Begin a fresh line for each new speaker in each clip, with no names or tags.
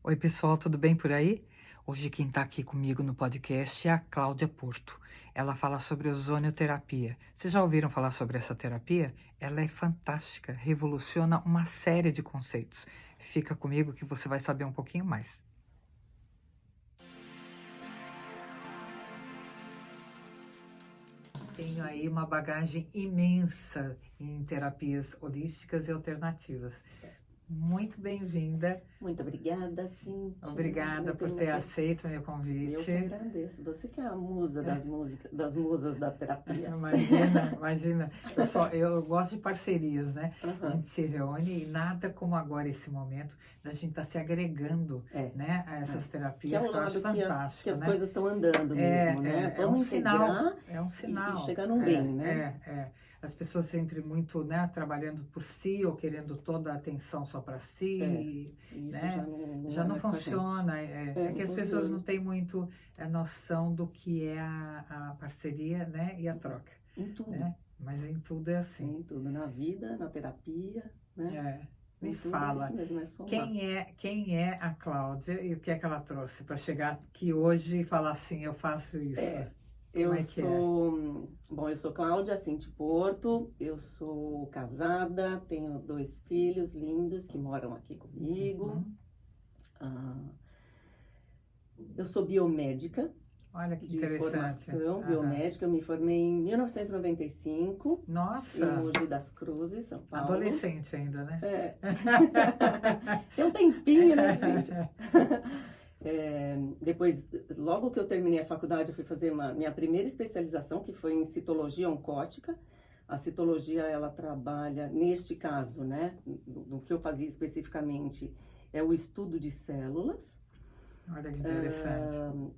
Oi, pessoal, tudo bem por aí? Hoje quem está aqui comigo no podcast é a Cláudia Porto. Ela fala sobre ozonioterapia. Vocês já ouviram falar sobre essa terapia? Ela é fantástica, revoluciona uma série de conceitos. Fica comigo que você vai saber um pouquinho mais. Tenho aí uma bagagem imensa em terapias holísticas e alternativas. Muito bem-vinda.
Muito obrigada, Cíntia.
Obrigada por ter aceito o meu
Eu
convite.
que agradeço. Você que é a musa das músicas, das musas da terapia.
Imagina. Eu gosto de parcerias, né? A
Aham.
gente se reúne e nada como agora esse momento da gente estar se agregando,
É,
né, a essas
Que é
terapias
o
que eu acho
lado que
fantástico,
as
né?
coisas estão andando mesmo, né?
É um
Vamos
sinal,
integrar
é um
e
sinal.
chegar num bem, né?
As pessoas sempre muito, né, trabalhando por si ou querendo toda a atenção só para si,
Isso
né? Já
é
não
mais com a gente.
funciona. É que
Não
as pessoas
funciona.
não têm muito a noção do que é a parceria, né, e a troca,
Em tudo.
né? Mas em tudo é assim.
Em tudo. Na vida, na terapia, né?
Me
Em tudo
fala,
é isso mesmo, é somar.
quem é a Cláudia e o que é que ela trouxe para chegar aqui hoje e falar assim, eu faço isso? Como é que é?
Eu sou Cláudia Cinti Porto, eu sou casada, tenho 2 filhos lindos que moram aqui comigo.
Uhum.
Ah, eu sou biomédica
Olha que
de
interessante.
formação,
Aham.
biomédica. Eu me formei em 1995, em
Nossa,
Mogi das Cruzes, São Paulo.
adolescente ainda, né?
Tem um tempinho, né, Cíntia? Depois, logo que eu terminei a faculdade, eu fui fazer minha primeira especialização, que foi em citologia oncótica. A citologia, ela trabalha, neste caso, né, do que eu fazia especificamente, é o estudo de células
Olha que interessante.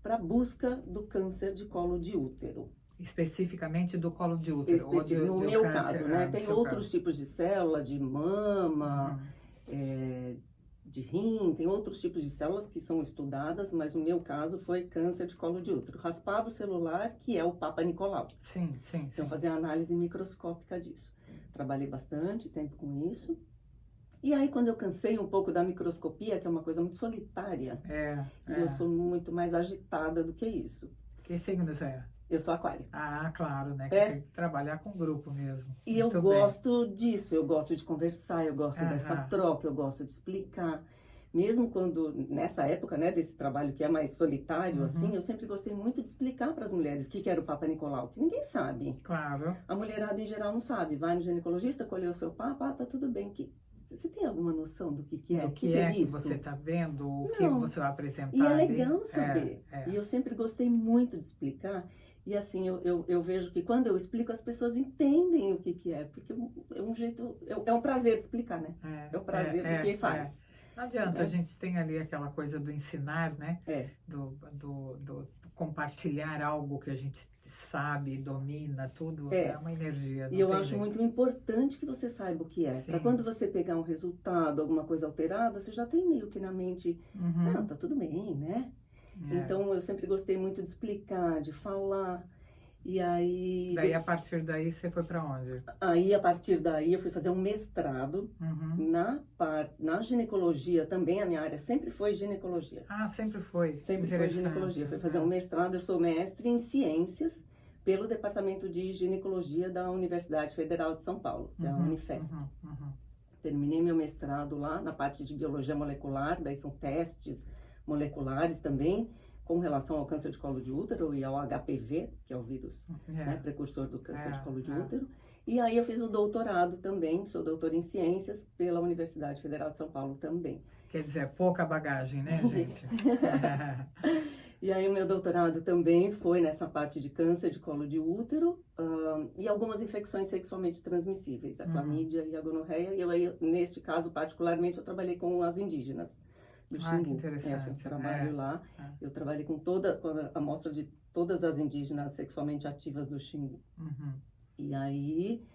para busca do câncer de colo de útero.
Especificamente do colo de útero. Ou
No
do
meu
câncer,
caso, né?
no
Tem
seu
outros
caso.
tipos de célula, de mama,
Uhum.
de rim, tem outros tipos de células que são estudadas, mas o meu caso foi câncer de colo de útero. Raspado celular, que é o Papa Nicolau.
Sim.
Então, fazer a análise microscópica disso. Trabalhei bastante tempo com isso. E aí, quando eu cansei um pouco da microscopia, que é uma coisa muito solitária, e eu sou muito mais agitada do que isso.
Que signos é?
Eu sou aquário.
Ah, claro, né? Que tem que trabalhar com grupo mesmo.
E eu
Muito bem.
gosto disso, eu gosto de conversar, eu gosto dessa troca, eu gosto de explicar. Mesmo quando, nessa época, né, desse trabalho que é mais solitário, assim, eu sempre gostei muito de explicar para as mulheres o que era o Papa Nicolau, que ninguém sabe.
Claro.
A mulherada em geral não sabe. Vai no ginecologista, colheu o seu Papa, tá tudo bem. Você tem alguma noção do que é?
O que é que você está vendo? O que você vai apresentar
E é
ali?
legal saber. E eu sempre gostei muito de explicar. E assim, eu vejo que quando eu explico, as pessoas entendem o que é. Porque é um jeito, é um prazer de explicar, né? É o prazer do que faz.
Não adianta, a gente tem ali aquela coisa do ensinar, né? Do compartilhar algo que a gente sabe, domina, tudo, é uma energia.
E eu acho muito importante que você saiba o que é. Para quando você pegar um resultado, alguma coisa alterada, você já tem meio que na mente, tá tudo bem, né? Então, eu sempre gostei muito de explicar, de falar. E aí...
Daí, a partir daí, você foi para onde?
Aí, a partir daí, eu fui fazer um mestrado na ginecologia também. A minha área sempre foi ginecologia.
Ah, sempre foi?
Sempre foi ginecologia. Fui fazer um mestrado, eu sou mestre em ciências pelo Departamento de Ginecologia da Universidade Federal de São Paulo, que é a Unifesp. Terminei meu mestrado lá na parte de biologia molecular, daí são testes moleculares também, com relação ao câncer de colo de útero e ao HPV, que é o vírus precursor do câncer de colo de útero. E aí eu fiz o doutorado também, sou doutora em ciências pela Universidade Federal de São Paulo também.
Quer dizer, pouca bagagem, né, gente?
E aí o meu doutorado também foi nessa parte de câncer de colo de útero e algumas infecções sexualmente transmissíveis, a clamídia e a gonorreia. E aí, neste caso, particularmente, eu trabalhei com as indígenas do Xingu.
Que interessante.
Eu trabalho lá. Eu trabalhei com a amostra de todas as indígenas sexualmente ativas do Xingu. E aí,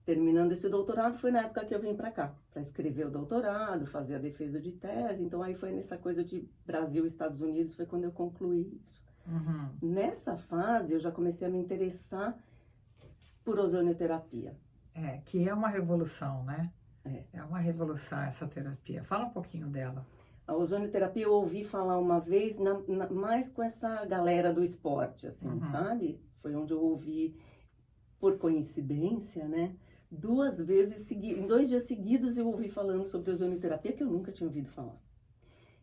terminando esse doutorado, foi na época que eu vim para cá, para escrever o doutorado, fazer a defesa de tese. Então, aí foi nessa coisa de Brasil e Estados Unidos, foi quando eu concluí isso. Nessa fase, eu já comecei a me interessar por ozonioterapia.
Que é uma revolução, né? É uma revolução essa terapia. Fala um pouquinho dela.
A ozonioterapia eu ouvi falar uma vez, mais com essa galera do esporte, assim, sabe? Foi onde eu ouvi, por coincidência, né? 2 vezes, em 2 dias seguidos eu ouvi falando sobre ozonioterapia, que eu nunca tinha ouvido falar.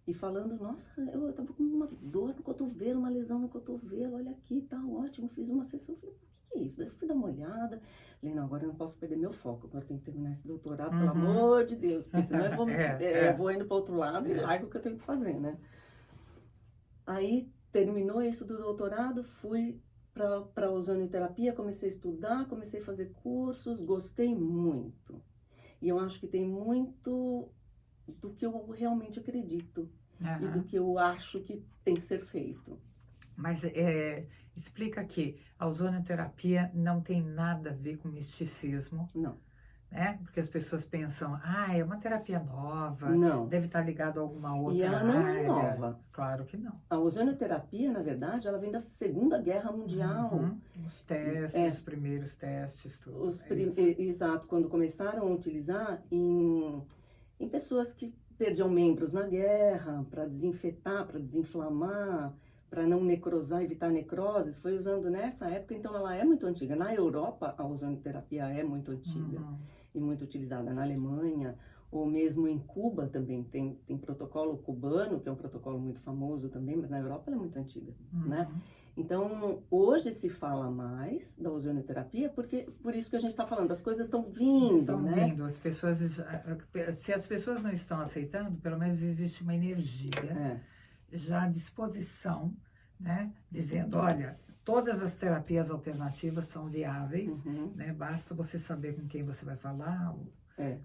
E falando, nossa, eu tava com uma dor no cotovelo, uma lesão no cotovelo, olha aqui, tá ótimo, fiz uma sessão. Eu falei, o que é isso? Daí eu fui dar uma olhada. Falei, não, agora eu não posso perder meu foco, agora eu tenho que terminar esse doutorado, pelo amor de Deus, porque senão eu vou indo para outro lado e largo o que eu tenho que fazer, né? Aí, terminou isso do doutorado, fui para a ozonioterapia, comecei a estudar, comecei a fazer cursos, gostei muito. E eu acho que tem muito do que eu realmente acredito e do que eu acho que tem que ser feito.
Mas explica que a ozonioterapia não tem nada a ver com misticismo.
Não.
Né? Porque as pessoas pensam, é uma terapia nova,
não.
Deve estar ligado a alguma outra
área. E ela não é nova.
Claro que não.
A ozonioterapia, na verdade, ela vem da Segunda Guerra Mundial.
Os testes, os primeiros testes, tudo.
Exato, quando começaram a utilizar em pessoas que perdiam membros na guerra, para desinfetar, para desinflamar, para não necrosar, evitar necroses, foi usando nessa época, então ela é muito antiga. Na Europa, a ozonioterapia é muito antiga e muito utilizada. Na Alemanha, ou mesmo em Cuba também, tem protocolo cubano, que é um protocolo muito famoso também, mas na Europa ela é muito antiga, né? Então, hoje se fala mais da ozonioterapia, porque por isso que a gente está falando, as coisas estão vindo, né?
Estão vindo, as pessoas, se as pessoas não estão aceitando, pelo menos existe uma energia já à disposição, né? Dizendo, olha, todas as terapias alternativas são viáveis, né? Basta você saber com quem você vai falar,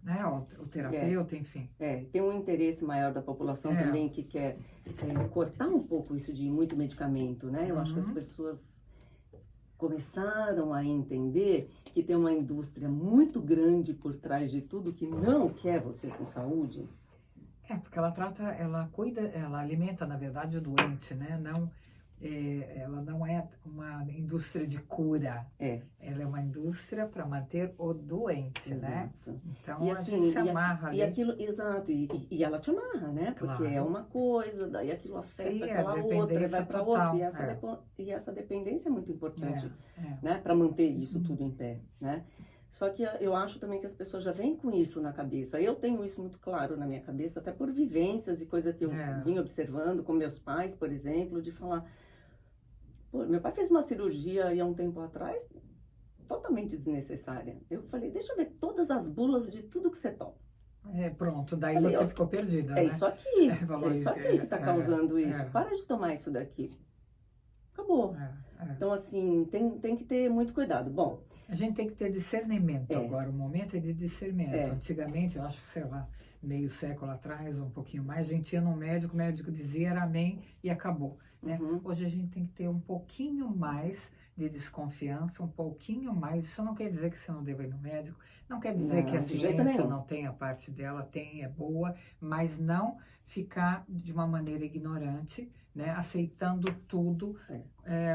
né? O terapeuta, enfim.
Tem um interesse maior da população também que quer cortar um pouco isso de muito medicamento, né? Eu acho que as pessoas começaram a entender que tem uma indústria muito grande por trás de tudo que não quer você com saúde.
Porque ela trata, ela cuida, ela alimenta, na verdade, o doente, né? Ela não é uma indústria de cura. Ela é uma indústria para manter o doente, né? Então, a gente se amarra ali.
E aquilo, exato, e ela te amarra, né? Porque é uma coisa, daí aquilo afeta aquela outra, vai para outra. E essa dependência é muito importante, né? Para manter isso tudo em pé, né? Só que eu acho também que as pessoas já vêm com isso na cabeça. Eu tenho isso muito claro na minha cabeça, até por vivências e coisa que eu vim observando com meus pais, por exemplo, de falar... Pô, meu pai fez uma cirurgia aí há um tempo atrás, totalmente desnecessária. Eu falei, deixa eu ver todas as bulas de tudo que você toma.
Pronto, daí você ficou perdida, né?
Isso aqui, isso aqui que está causando isso. Para de tomar isso daqui. Acabou. Então, assim, tem que ter muito cuidado. Bom...
A gente tem que ter discernimento agora, o momento é de discernimento. Antigamente, eu acho que, sei lá, meio século atrás, ou um pouquinho mais, a gente ia no médico, o médico dizia era amém e acabou. Né? Hoje a gente tem que ter um pouquinho mais de desconfiança, um pouquinho mais. Isso não quer dizer que você não deva ir no médico, não quer dizer que a ciência não tem a parte dela, é boa, mas não ficar de uma maneira ignorante, né? Aceitando tudo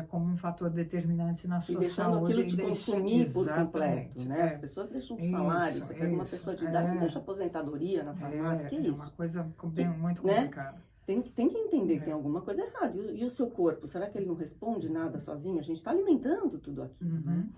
como um fator determinante na sua saúde.
E deixando aquilo te consumir por completo, né? As pessoas deixam um salário, você pega uma pessoa de idade e deixa aposentadoria na farmácia, que é isso?
É uma coisa muito complicada.
Tem que entender que tem alguma coisa errada. E o seu corpo, será que ele não responde nada sozinho? A gente está alimentando tudo aquilo, né?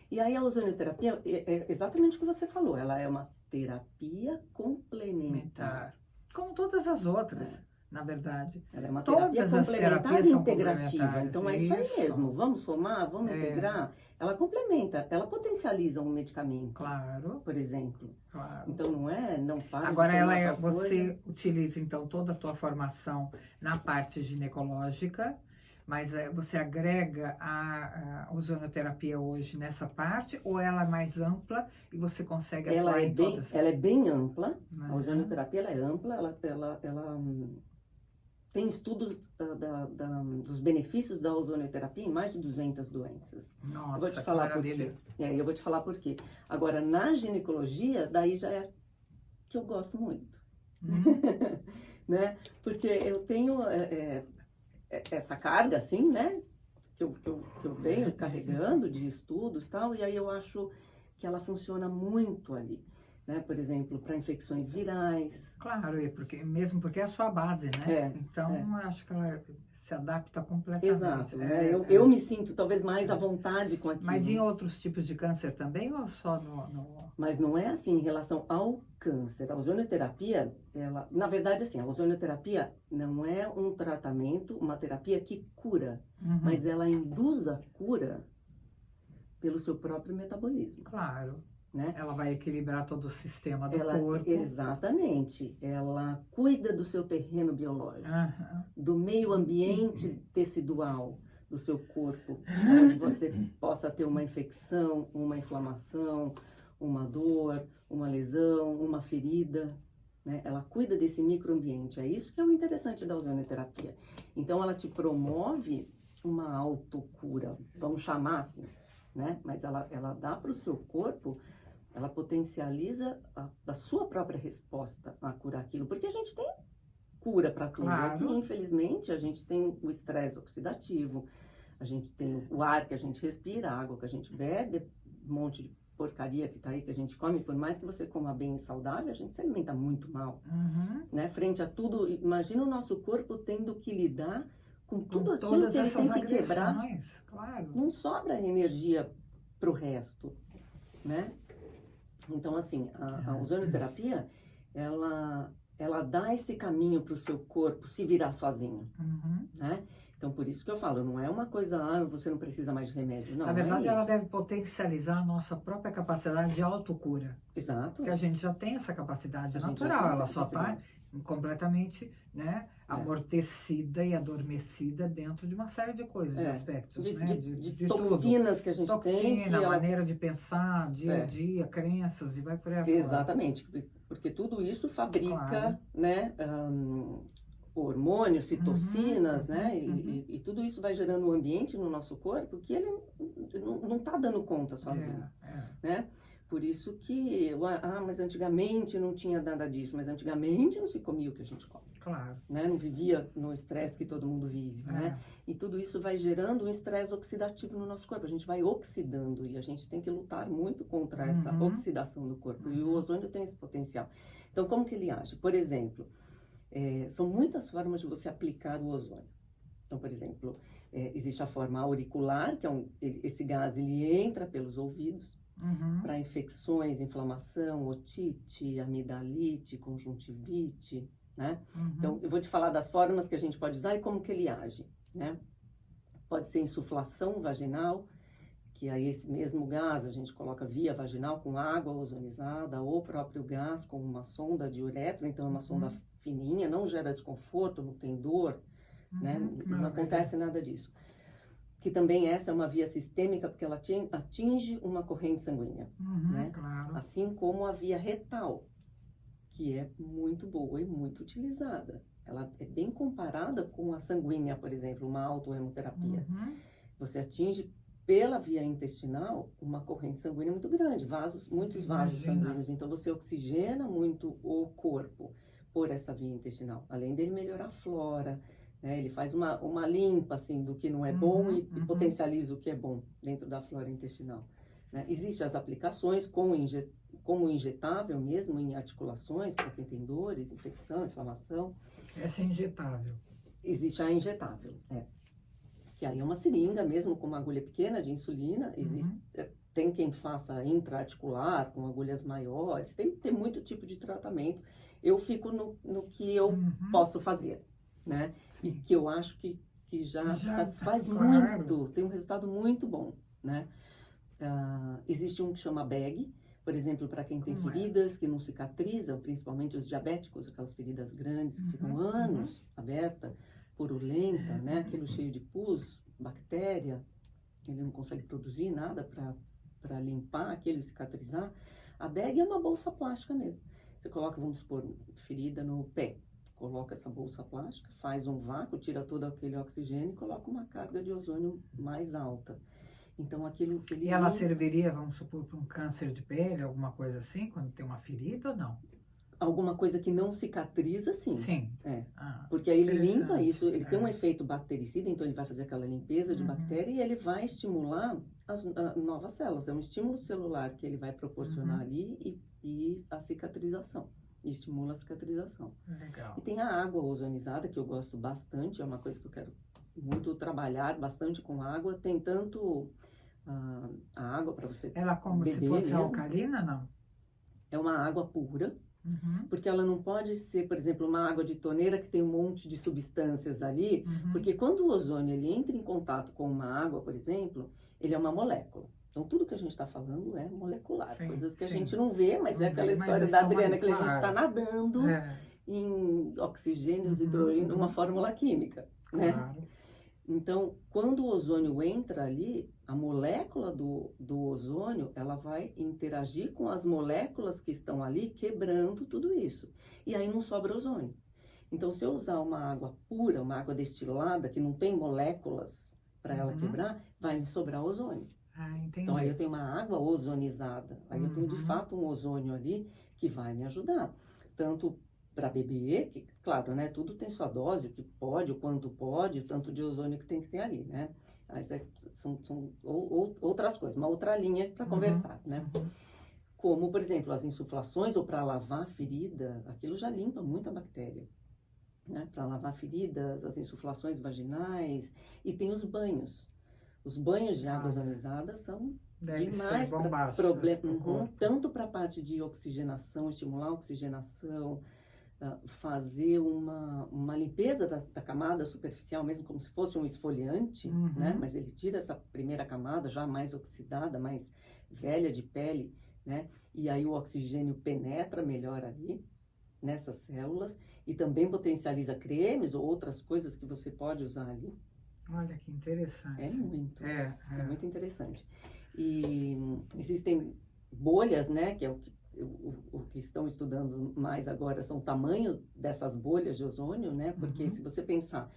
E aí a ozonioterapia é exatamente o que você falou. Ela é uma terapia complementar.
Como todas as outras, na verdade.
Ela é uma terapia complementar e integrativa. Então é isso aí mesmo. Vamos somar, vamos integrar. Ela complementa, ela potencializa um medicamento.
Claro.
Por exemplo.
Claro.
Então não para
Agora
de tomar
você utiliza então toda a tua formação na parte ginecológica, mas você agrega a ozonioterapia hoje nessa parte, ou ela é mais ampla e você consegue atuar em todas?
Ela é bem ampla. A ozonioterapia ela é ampla, ela tem estudos dos benefícios da ozonioterapia em mais de 200 doenças.
Nossa,
eu vou te falar por quê. Eu vou te falar por quê. Agora, na ginecologia, daí já é que eu gosto muito. Né? Porque eu tenho essa carga, assim, né? Que eu venho carregando de estudos e tal, e aí eu acho que ela funciona muito ali. né? Por exemplo, para infecções virais.
Claro, mesmo porque é a sua base, né? Então, eu acho que ela se adapta completamente.
Exato. Eu me sinto talvez mais à vontade com aquilo.
Mas em outros tipos de câncer também ou só no...
Mas não é assim em relação ao câncer. A ozonioterapia, na verdade, assim, a ozonioterapia não é um tratamento, uma terapia que cura, mas ela induz a cura pelo seu próprio metabolismo.
Claro.
Né?
Ela vai equilibrar todo o sistema do corpo.
Exatamente. Ela cuida do seu terreno biológico, do meio ambiente tecidual do seu corpo, onde você possa ter uma infecção, uma inflamação, uma dor, uma lesão, uma ferida. Né? Ela cuida desse microambiente. É isso que é o interessante da ozonioterapia. Então, ela te promove uma autocura, vamos chamar assim, né? Mas ela dá para o seu corpo, ela potencializa a sua própria resposta a curar aquilo, porque a gente tem cura para tudo.
Claro.
Aqui, infelizmente, a gente tem o estresse oxidativo, a gente tem o ar que a gente respira, a água que a gente bebe, um monte de porcaria que tá aí, que a gente come. Por mais que você coma bem e saudável, a gente se alimenta muito mal, né? Frente a tudo, imagina o nosso corpo tendo que lidar com tudo aquilo que ele tem que quebrar.
Claro.
Não sobra energia pro resto, né? Então, assim, a ozonioterapia, ela dá esse caminho para o seu corpo se virar sozinho, né? Então, por isso que eu falo, não é uma coisa, você não precisa mais de remédio, não.
Na verdade,
é
ela deve potencializar a nossa própria capacidade de autocura.
Exato.
Porque a gente já tem essa capacidade natural, ela só está completamente, né, amortecida e adormecida dentro de uma série de coisas, de aspectos, né?
De toxinas
tudo.
que a gente tem.
Toxina, maneira de pensar, dia a dia, crenças, e vai por aí afora.
Exatamente, porque tudo isso fabrica, né, hormônios, citocinas, né, e tudo isso vai gerando um ambiente no nosso corpo que ele não está dando conta sozinho, né? Por isso que, mas antigamente não tinha nada disso, mas antigamente não se comia o que a gente come.
Claro.
Né? Não vivia no estresse que todo mundo vive, né? E tudo isso vai gerando um estresse oxidativo no nosso corpo. A gente vai oxidando e a gente tem que lutar muito contra essa oxidação do corpo. E o ozônio tem esse potencial. Então, como que ele age? Por exemplo, são muitas formas de você aplicar o ozônio. Então, por exemplo, existe a forma auricular, que esse gás ele entra pelos ouvidos, para infecções, inflamação, otite, amidalite, conjuntivite, né? Então, eu vou te falar das formas que a gente pode usar e como que ele age, né? Pode ser insuflação vaginal, que aí esse mesmo gás a gente coloca via vaginal com água ozonizada, ou o próprio gás com uma sonda de uretra, então é uma sonda fininha, não gera desconforto, não tem dor, né? Não acontece nada disso. Que também essa é uma via sistêmica, porque ela atinge uma corrente sanguínea, né?
Claro.
Assim como a via retal, que é muito boa e muito utilizada. Ela é bem comparada com a sanguínea, por exemplo, uma autohemoterapia. Você atinge pela via intestinal uma corrente sanguínea muito grande, muitos vasos sanguíneos. Então, você oxigena muito o corpo por essa via intestinal, além dele melhorar a flora, né? Ele faz uma limpa, assim, do que não é bom e potencializa o que é bom dentro da flora intestinal, né? Existem as aplicações como injetável mesmo, em articulações, para quem tem dores, infecção, inflamação.
Essa é injetável.
Existe a injetável, que aí é uma seringa mesmo, com uma agulha pequena de insulina. Tem quem faça intraarticular, com agulhas maiores, tem muito tipo de tratamento. Eu fico no que eu posso fazer, né? E que eu acho que já satisfaz muito, tem um resultado muito bom, né? Existe um que chama bag, por exemplo, para quem tem feridas que não cicatrizam, principalmente os diabéticos, aquelas feridas grandes que ficam anos aberta, purulenta, né? Aquilo cheio de pus, bactéria, ele não consegue produzir nada para limpar aquilo e cicatrizar. A bag é uma bolsa plástica mesmo. Você coloca, vamos supor, ferida no pé, coloca essa bolsa plástica, faz um vácuo, tira todo aquele oxigênio e coloca uma carga de ozônio mais alta. Então, aquilo...
E ela serviria, vamos supor, para um câncer de pele, alguma coisa assim, quando tem uma ferida ou não?
Alguma coisa que não cicatriza, sim.
Sim.
Porque aí ele limpa isso, ele tem um efeito bactericida, então ele vai fazer aquela limpeza de bactéria e ele vai estimular as novas células. É um estímulo celular que ele vai proporcionar ali e a cicatrização. E estimula a cicatrização.
Legal.
E tem a água ozonizada, que eu gosto bastante, é uma coisa que eu quero muito trabalhar bastante com água. Tem tanto a água para você
Ela como se fosse
mesmo.
alcalina, não?
É uma água pura,
Uhum.
porque ela não pode ser, por exemplo, uma água de torneira que tem um monte de substâncias ali, porque quando o ozônio ele entra em contato com uma água, por exemplo, ele é uma molécula. Então, tudo que a gente está falando é molecular,
Sim,
coisas que a
sim.
gente não vê, mas
Não
é aquela
vê, mas
história da
estão
Adriana,
ali,
que a gente
claro.
está nadando em oxigênios, hidrogênio, uma fórmula química, né?
Claro.
Então, quando o ozônio entra ali, a molécula do ozônio, ela vai interagir com as moléculas que estão ali, quebrando tudo isso. E aí não sobra ozônio. Então, se eu usar uma água pura, uma água destilada, que não tem moléculas para ela quebrar, vai me sobrar ozônio.
Ah, entendi.
Então, aí eu tenho uma água ozonizada. Aí eu tenho, de fato, um ozônio ali que vai me ajudar. Tanto para beber, que, claro, né, tudo tem sua dose, o que pode, o quanto pode, o tanto de ozônio que tem que ter ali, né? Mas são outras coisas, uma outra linha para conversar, né? Como, por exemplo, as insuflações ou para lavar ferida, aquilo já limpa muita bactéria, né? Para lavar feridas, as insuflações vaginais, e tem os banhos. Os banhos de água ozonizada são demais para problema, tanto para a parte de oxigenação, estimular a oxigenação, fazer uma limpeza da camada superficial, mesmo como se fosse um esfoliante, né? Mas ele tira essa primeira camada já mais oxidada, mais velha de pele, né? E aí o oxigênio penetra melhor ali nessas células e também potencializa cremes ou outras coisas que você pode usar ali.
Olha que interessante.
É muito.
É
muito interessante. E existem bolhas, né? Que é o que estão estudando mais agora são o tamanho dessas bolhas de ozônio, né? Porque se você pensar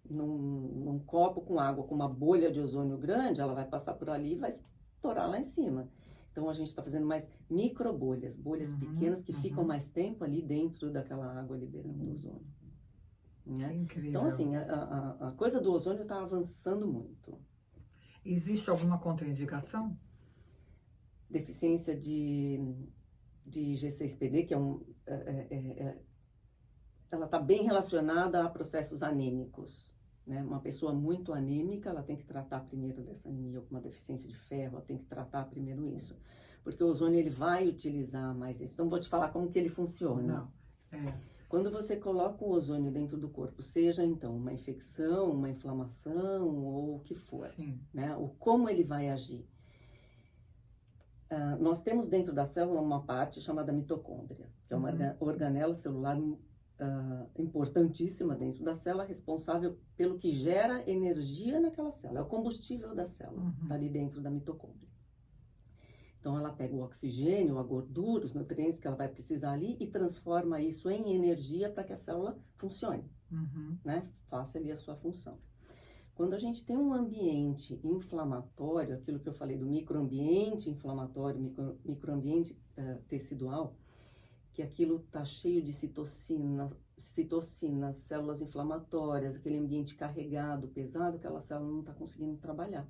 num copo com água com uma bolha de ozônio grande, ela vai passar por ali e vai estourar lá em cima. Então a gente está fazendo mais microbolhas, bolhas pequenas que ficam mais tempo ali dentro daquela água liberando ozônio. Né?
Incrível.
Então, assim, a coisa do ozônio está avançando muito.
Existe alguma contraindicação?
Deficiência de G6PD, que ela está bem relacionada a processos anêmicos. Né? Uma pessoa muito anêmica, ela tem que tratar primeiro dessa anemia, com uma deficiência de ferro, ela tem que tratar primeiro isso. Porque o ozônio, ele vai utilizar mais isso. Então, vou te falar como que ele funciona. Quando você coloca o ozônio dentro do corpo, seja então uma infecção, uma inflamação ou o que for, né? O como ele vai agir. Nós temos dentro da célula uma parte chamada mitocôndria, que é uma organela celular importantíssima dentro da célula, responsável pelo que gera energia naquela célula. É o combustível da célula, está ali dentro da mitocôndria. Então, ela pega o oxigênio, a gordura, os nutrientes que ela vai precisar ali e transforma isso em energia para que a célula funcione, né? Faça ali a sua função. Quando a gente tem um ambiente inflamatório, aquilo que eu falei do microambiente inflamatório, microambiente tecidual, que aquilo está cheio de citocinas, células inflamatórias, aquele ambiente carregado, pesado, aquela célula não está conseguindo trabalhar,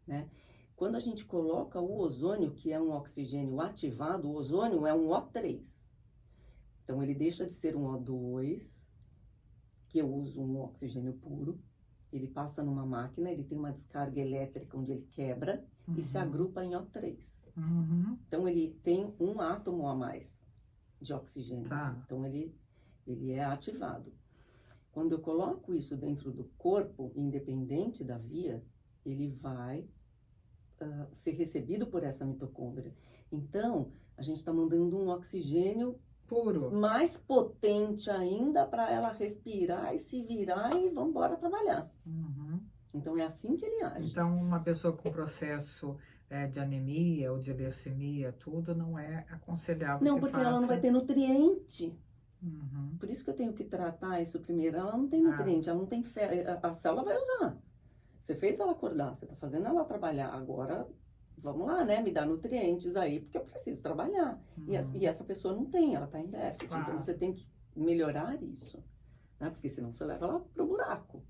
né? Quando a gente coloca o ozônio, que é um oxigênio ativado, o ozônio é um O3. Então, ele deixa de ser um O2, que eu uso um oxigênio puro. Ele passa numa máquina, ele tem uma descarga elétrica onde ele quebra e se agrupa em O3. Então, ele tem um átomo a mais de oxigênio. Então, ele é ativado. Quando eu coloco isso dentro do corpo, independente da via, ele vai ser recebido por essa mitocôndria. Então, a gente está mandando um oxigênio
puro,
mais potente ainda para ela respirar e se virar e vamos embora trabalhar. Então, é assim que ele age.
Então, uma pessoa com processo de anemia ou de leucemia, tudo não é aconselhável.
Não, porque ela não vai ter nutriente. Por isso que eu tenho que tratar isso primeiro. Ela não tem nutriente, ela não tem ferro. A célula vai usar. Você fez ela acordar, você está fazendo ela trabalhar. Agora, vamos lá, né? Me dá nutrientes aí, porque eu preciso trabalhar. E essa pessoa não tem, ela está em déficit. Então, você tem que melhorar isso, né? Porque senão você leva ela para o buraco.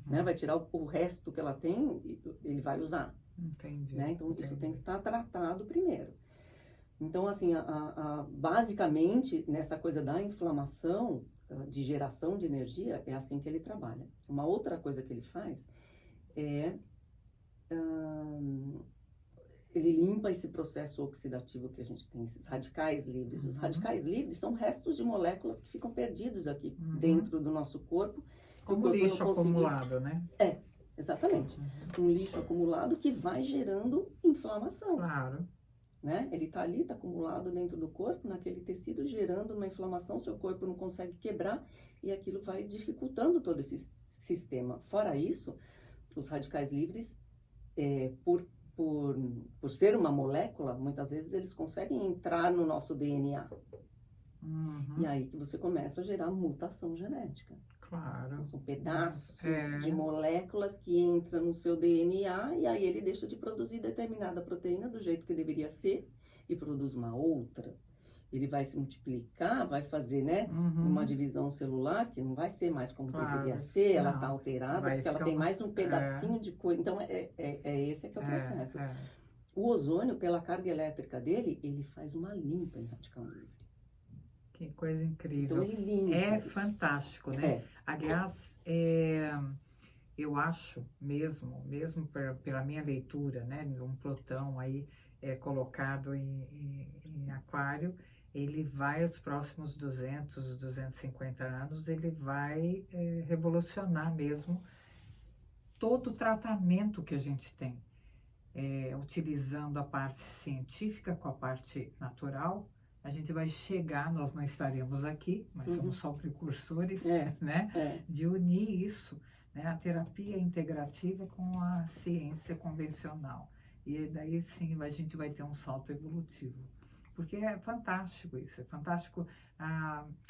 Né? Vai tirar o resto que ela tem e ele vai usar.
Entendi.
Né? Então, isso tem que estar tratado primeiro. Então, assim, basicamente, nessa coisa da inflamação, de geração de energia, é assim que ele trabalha. Uma outra coisa que ele faz é... ele limpa esse processo oxidativo que a gente tem, esses radicais livres. Os radicais livres são restos de moléculas que ficam perdidos aqui dentro do nosso corpo.
Como lixo acumulado, né?
Exatamente. Um lixo acumulado que vai gerando inflamação.
Claro.
Né? Ele está ali, está acumulado dentro do corpo, naquele tecido, gerando uma inflamação, seu corpo não consegue quebrar e aquilo vai dificultando todo esse sistema. Fora isso, os radicais livres, por ser uma molécula, muitas vezes eles conseguem entrar no nosso DNA. E aí que você começa a gerar mutação genética.
Claro.
Então, são pedaços de moléculas que entram no seu DNA e aí ele deixa de produzir determinada proteína do jeito que deveria ser e produz uma outra. Ele vai se multiplicar, vai fazer, né, uma divisão celular que não vai ser mais como deveria ser, ela está alterada, porque ela tem mais um pedacinho de coisa. Então, esse que é o processo. O ozônio, pela carga elétrica dele, ele faz uma limpa em radical livre.
Que coisa incrível.
Então, ele limpa isso.
Fantástico, né? Aliás, eu acho mesmo pela minha leitura, né, um protão aí colocado em aquário, ele vai, os próximos 200, 250 anos, ele vai revolucionar mesmo todo o tratamento que a gente tem, utilizando a parte científica com a parte natural. A gente vai chegar, nós não estaremos aqui, mas somos só precursores, né, de unir isso, né, a terapia integrativa com a ciência convencional. E daí sim a gente vai ter um salto evolutivo. Porque é fantástico isso, é fantástico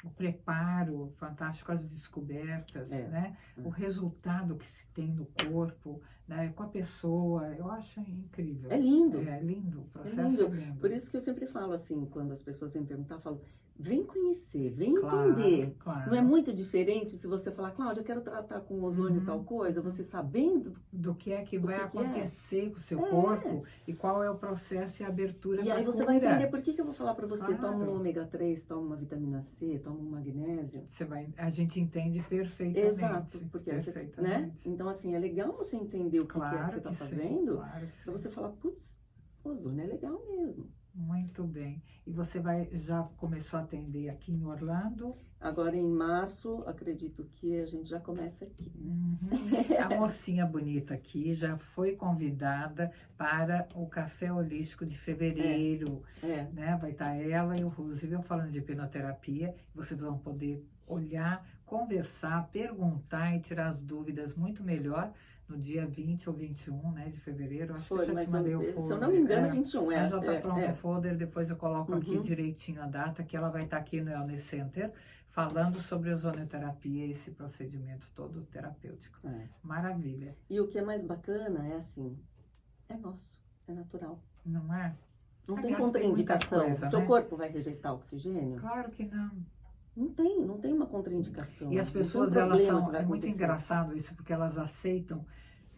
o preparo, fantástico as descobertas, né? O resultado que se tem no corpo, né? Com a pessoa, eu acho incrível.
É lindo.
É lindo, o processo é lindo.
Por isso que eu sempre falo assim, quando as pessoas vêm perguntar, eu falo, vem conhecer, vem entender.
Claro.
Não é muito diferente se você falar, Cláudia, eu quero tratar com ozônio tal coisa, você sabendo
do que é que vai acontecer com o seu corpo e qual é o processo e a abertura.
E aí você vai entender por que eu vou falar para você, toma um ômega 3, toma uma vitamina C, toma um magnésio.
A gente entende perfeitamente.
Exato, porque né? Então assim, é legal você entender o que é que você está fazendo, para você falar, putz, ozônio é legal mesmo.
Muito bem. E você já começou a atender aqui em Orlando?
Agora em março, acredito que a gente já começa aqui. Né?
A mocinha bonita aqui já foi convidada para o Café Holístico de fevereiro. Né? Vai estar ela e o Roosevelt falando de hipnoterapia. Vocês vão poder olhar, conversar, perguntar e tirar as dúvidas muito melhor no dia 20 ou 21, né, de fevereiro. Acho que eu já te mandei o folder.
Se eu não me engano, 21.
Já está pronto o folder, depois eu coloco aqui direitinho a data, que ela vai estar aqui no Wellness Center, falando sobre ozonioterapia e esse procedimento todo terapêutico. Maravilha.
E o que é mais bacana é assim, é nosso, é natural.
Não é?
Não tem contraindicação. Seu corpo vai rejeitar oxigênio?
Claro que não.
Não tem uma contraindicação.
E as pessoas, elas são, é muito engraçado isso, porque elas aceitam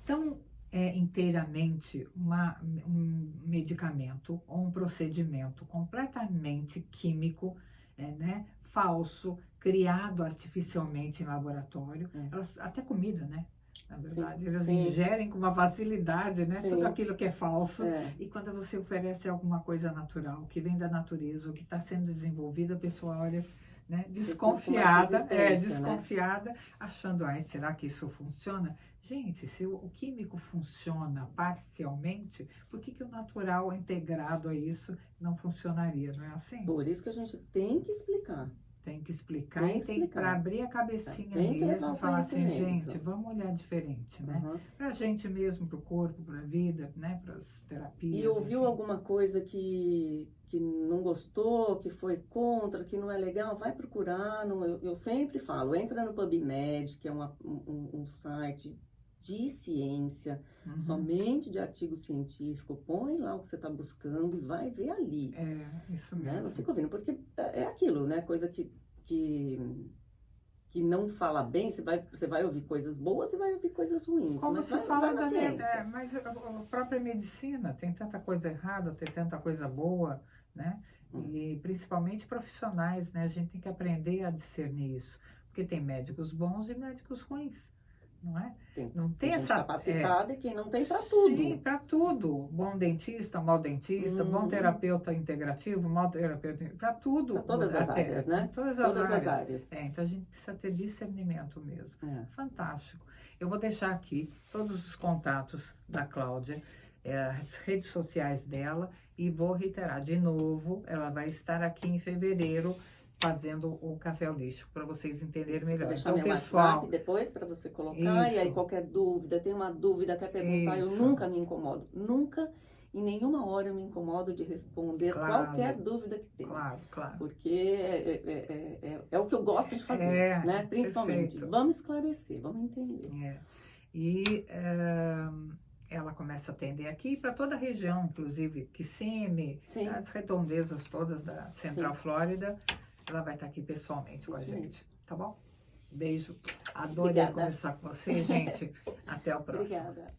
tão inteiramente um medicamento ou um procedimento completamente químico, né, falso, criado artificialmente em laboratório, elas, até comida, né? Na verdade, eles ingerem com uma facilidade, né? Tudo aquilo que é falso. E quando você oferece alguma coisa natural, que vem da natureza, ou que está sendo desenvolvida, a pessoa olha, né, desconfiada,
né?
Achando, será que isso funciona? Gente, se o químico funciona parcialmente, por que o natural integrado a isso não funcionaria, não é assim?
Por isso que a gente tem que explicar.
Tem que explicar e tem para abrir a cabecinha mesmo e falar assim, gente, vamos olhar diferente, né? Pra gente mesmo, pro corpo, pra vida, né? Para as terapias.
E ouviu alguma coisa que não gostou, que foi contra, que não é legal, vai procurar. Eu sempre falo, entra no PubMed, que é um site de ciência, somente de artigo científico, põe lá o que você está buscando e vai ver ali.
Isso mesmo.
Né? Não fica ouvindo, porque é aquilo, né? Coisa que não fala bem, você vai ouvir coisas boas e vai ouvir coisas ruins.
Como
mas
se fala da ciência. Mas a própria medicina tem tanta coisa errada, tem tanta coisa boa, né? E principalmente profissionais, né? A gente tem que aprender a discernir isso, porque tem médicos bons e médicos ruins, não é?
Não tem gente
essa
capacitada e quem não tem para tudo.
Sim, para tudo. Bom dentista, mau dentista, bom terapeuta integrativo, mau terapeuta, para tudo.
Para todas as áreas, né?
Todas as áreas. Então a gente precisa ter discernimento mesmo. Fantástico. Eu vou deixar aqui todos os contatos da Cláudia, as redes sociais dela, e vou reiterar de novo, ela vai estar aqui em fevereiro fazendo o Café Holístico, para vocês entenderem melhor.
Vou deixar então, meu WhatsApp depois para você colocar, e aí qualquer dúvida, tem uma dúvida, quer perguntar, eu nunca me incomodo, nunca, em nenhuma hora eu me incomodo de responder qualquer dúvida que tenha.
Claro.
Porque é o que eu gosto de fazer, né? Principalmente.
Perfeito.
Vamos esclarecer, vamos entender.
E ela começa a atender aqui para toda a região, inclusive Kissimmee, as redondezas todas da Central Flórida. Ela vai estar aqui pessoalmente com a gente, tá bom? Beijo. Adorei conversar com você, gente. Até o próximo.
Obrigada.